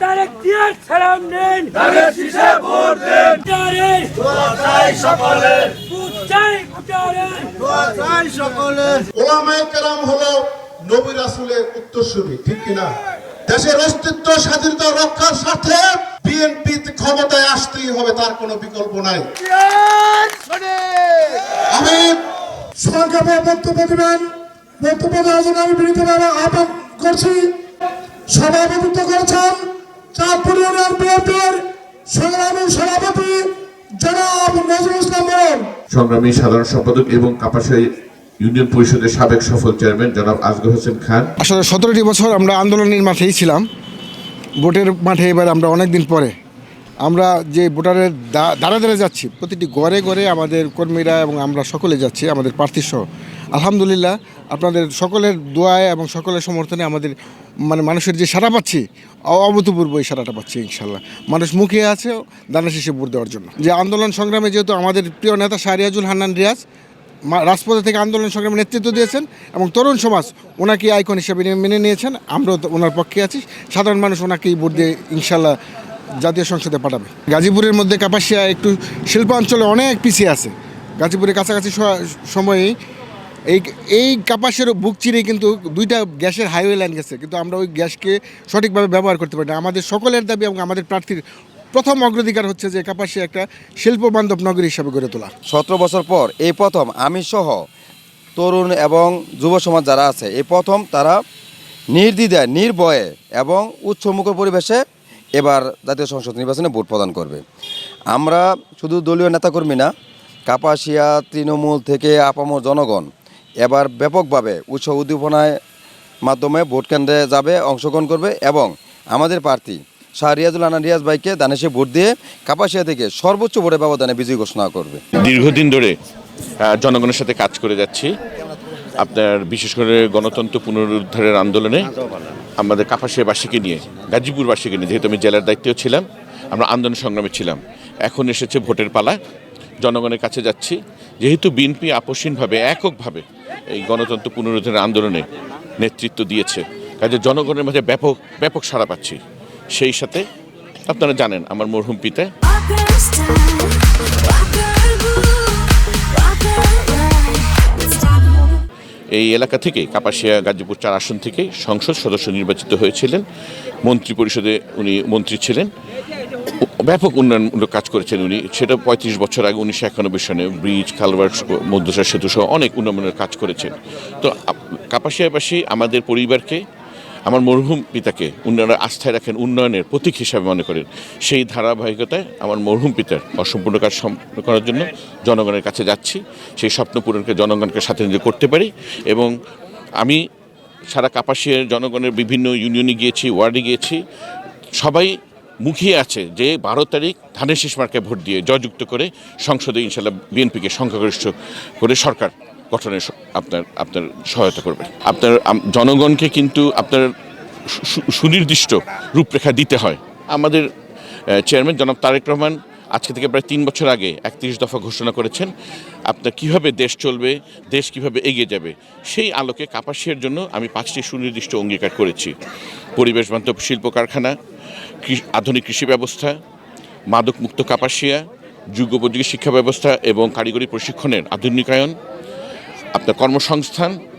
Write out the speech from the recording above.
তারেক জিয়ার সালাম নেন, ধানের শীষে ভোট দেন। ভোটারের দোয়া চাই সকলের, ভোট চাই ভোটারের। দোয়া চাই সকলের। ওলামায়ে কেরাম হলো নবী রাসূলের উত্তরসূরি, ঠিক কিনা? দেশের অস্তিত্ব স্বাধীনতা রক্ষার স্বার্থে বিএনপি ক্ষমতায় আসতেই হবে, তার কোনো বিকল্প নাই। আমি সংক্ষেপে বক্তব্য দেবেন। বক্তব্য দেওয়ার জন্য আমি বিনীতভাবে আহ্বান করছি। সভাপতিত্ব করেছেন চাঁদপুর ইউনিয়ন বিএনপির সংগ্রামী সভাপতি জনাব নজরুল ইসলাম মোড়ল, সংগ্রামী সাধারণ সম্পাদক এবং কাপাসিয়া ইউনিয়ন পরিষদের সাবেক সফল চেয়ারম্যান জনাব আজগর হোসেন খান। আসলে 17টি বছর আমরা আন্দোলনের মাঠেই ছিলাম, ভোটের মাঠে। এবার আমরা অনেক দিন পরে আমরা যে ভোটারের দ্বারা দ্বারা যাচ্ছি, প্রতিটি ঘরে ঘরে আমাদের কর্মীরা এবং আমরা সকলে যাচ্ছি, আমাদের প্রার্থী সহ। আলহামদুলিল্লাহ, আপনাদের সকলের দোয়ায় এবং সকলের সমর্থনে আমাদের মানুষের যে সাড়া পাচ্ছি, অভূতপূর্ব এই সাড়াটা পাচ্ছি। ইনশাল্লাহ মানুষ মুখিয়ে আছে দানা শেষে ভোট দেওয়ার জন্য। যে আন্দোলন সংগ্রামে যেহেতু আমাদের প্রিয় নেতা শাহরিয়াজুল হান্নান রিয়াজ রাজপথে থেকে আন্দোলন সংগ্রামে নেতৃত্ব দিয়েছেন এবং তরুণ সমাজ ওনাকে আইকন হিসেবে মেনে নিয়েছেন, আমরাও ওনার পক্ষে আছি। সাধারণ মানুষ ওনাকেই ভোট দিয়ে ইনশাল্লাহ জাতীয় সংসদে পাঠাবে। গাজীপুরের মধ্যে কাপাসিয়া একটু শিল্পাঞ্চলে অনেক পিছিয়ে আছে। গাজীপুরের কাছাকাছি সময়েই এই কাপাসিয়ার বুক চিরেই কিন্তু 2টা গ্যাসের হাইওয়ে লাইন গেছে, কিন্তু আমরা ওই গ্যাসকে সঠিকভাবে ব্যবহার করতে পারি না। আমাদের সকলের দাবি এবং আমাদের প্রার্থীর প্রথম অগ্রাধিকার হচ্ছে যে কাপাসিয়া একটা শিল্পবান্ধব নগরী হিসাবে গড়ে তোলা। 17 বছর পর এই প্রথম আমি সহ তরুণ এবং যুব সমাজ যারা আছে, এই প্রথম তারা নির্দ্বিধায় নির্ভয়ে এবং উৎসমুখর পরিবেশে এবার জাতীয় সংসদ নির্বাচনে ভোট প্রদান করবে। আমরা শুধু দলীয় নেতাকর্মী না, কাপাসিয়া তৃণমূল থেকে আপামর জনগণ এবার ব্যাপকভাবে উৎসাহ উদ্দীপনার মাধ্যমে ভোট কেন্দ্রে যাবে, অংশগ্রহণ করবে এবং আমাদের প্রার্থী শাহরিয়াজুল হান্নান রিয়াজ ভাইকে দানেশে ভোট দিয়ে কাপাসিয়া থেকে সর্বোচ্চ ভোটের ব্যবধানে বিজয়ী ঘোষণা করবে। দীর্ঘদিন ধরে জনগণের সাথে কাজ করে যাচ্ছি। আপনার বিশেষ করে গণতন্ত্র পুনরুদ্ধারের আন্দোলনে আমাদের কাপাসিয়াবাসীকে নিয়ে, গাজীপুরবাসীকে নিয়ে, যেহেতু আমি জেলার দায়িত্বেও ছিলাম, আমরা আন্দোলন সংগ্রামে ছিলাম। এখন এসেছে ভোটের পালা, জনগণের কাছে যাচ্ছি। যেহেতু বিএনপি আপসীনভাবে এককভাবে এই গণতন্ত্র পুনরুদ্ধারের আন্দোলনে নেতৃত্ব দিয়েছে, কাজে জনগণের মাঝে ব্যাপক সাড়া পাচ্ছি। সেই সাথে আপনারা জানেন আমার মরহুম পিতা এই এলাকা থেকে কাপাসিয়া গাজীপুর 4 আসন থেকে সংসদ সদস্য নির্বাচিত হয়েছিলেন। মন্ত্রী পরিষদে উনি মন্ত্রী ছিলেন, ব্যাপক উন্নয়নমূলক কাজ করেছেন উনি। সেটা 35 বছর আগে 1991 সনে ব্রিজ, কালভার্ট, মধ্যসা সেতু সহ অনেক উন্নয়নের কাজ করেছেন। তো কাপাসিয়াবাসী আমাদের পরিবারকে, আমার মরহুম পিতাকে উন্নয়নের আস্থায় রাখেন, উন্নয়নের প্রতীক হিসাবে মনে করেন। সেই ধারাবাহিকতায় আমার মরহুম পিতার অসম্পূর্ণ কাজ সম্পন্ন করার জন্য জনগণের কাছে যাচ্ছি। সেই স্বপ্ন পূরণকে জনগণকে সাথে নিয়ে করতে পারি। এবং আমি সারা কাপাসিয়ার জনগণের বিভিন্ন ইউনিয়নে গিয়েছি, ওয়ার্ডে গিয়েছি, সবাই মুখিয়ে আছে যে 12 তারিখ ধানের শীষ মার্কায় ভোট দিয়ে জয়যুক্ত করে সংসদে ইনশাল্লাহ বিএনপিকে সংখ্যাগরিষ্ঠ করে সরকার গঠনে আপনার সহায়তা করবে। আপনার জনগণকে কিন্তু আপনার সুনির্দিষ্ট রূপরেখা দিতে হয়। আমাদের চেয়ারম্যান জনাব তারেক রহমান আজকে থেকে প্রায় 3 বছর আগে 31 দফা ঘোষণা করেছেন আপনার কিভাবে দেশ চলবে, দেশ কিভাবে এগিয়ে যাবে। সেই আলোকে কাপাসিয়ার জন্য আমি 5টি সুনির্দিষ্ট অঙ্গীকার করেছি। পরিবেশ বান্ধব শিল্প কারখানা, আধুনিক কৃষি ব্যবস্থা, মাদকমুক্ত কাপাসিয়া, যুগোপযোগী শিক্ষা ব্যবস্থা এবং কারিগরি প্রশিক্ষণের আধুনিকায়ন, আপনার কর্মসংস্থান